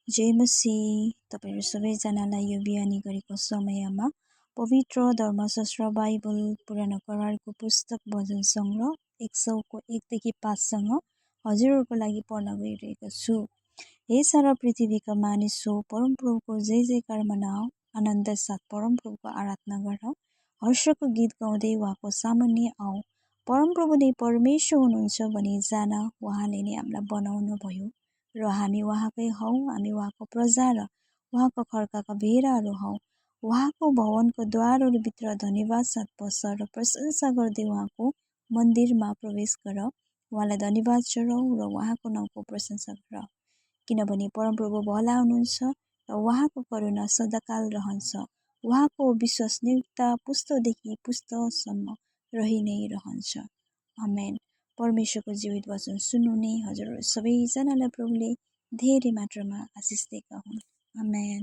जय मसीह। तपाईहरु सबैजनालाई यो बिहानी गरेको समयमा पवित्र धर्मशास्त्र बाइबल पुरानो करारको पुस्तक भजन सङ्ग्रह 100 को 1 देखि 5 सँग हजुरहरुको लागि पढ्न गइरहेको छु। हे सारा पृथ्वीका मानिसो, परमप्रभुको जय जयकार मनाऊ, आनन्द साथ परमप्रभुको आराधना गर, हर्षको गीत गाउँदै उहाँको सामुन्ने आऊ। परमप्रभु नै परमेश्वर हुनुहुन्छ भनी जान, उहाँले नै हामीलाई बनाउनु भयो र हामी उहाँकै हौ। हामी उहाँको प्रजा र उहाँको खर्काका भेडाहरू हौ। उहाँको भवनको द्वारहरूभित्र धन्यवाद साथ पस र प्रशंसा गर्दै उहाँको मन्दिरमा प्रवेश गर। उहाँलाई धन्यवाद चढाऊ र उहाँको नामको प्रशंसा गर, किनभने परमप्रभु भला हुनुहुन्छ र उहाँको करुणा सदाकाल रहन्छ। उहाँको विश्वसनीयता पुस्तौँदेखि पुस्तौँसम्म रहि नै रहन्छ। आमेन। परमेश्वरको जीवित वचन सुन्नुहुने हजुरहरू सबैजनालाई प्रभुले धेरै मात्रामा आशिष दिएका हुन्। आमेन।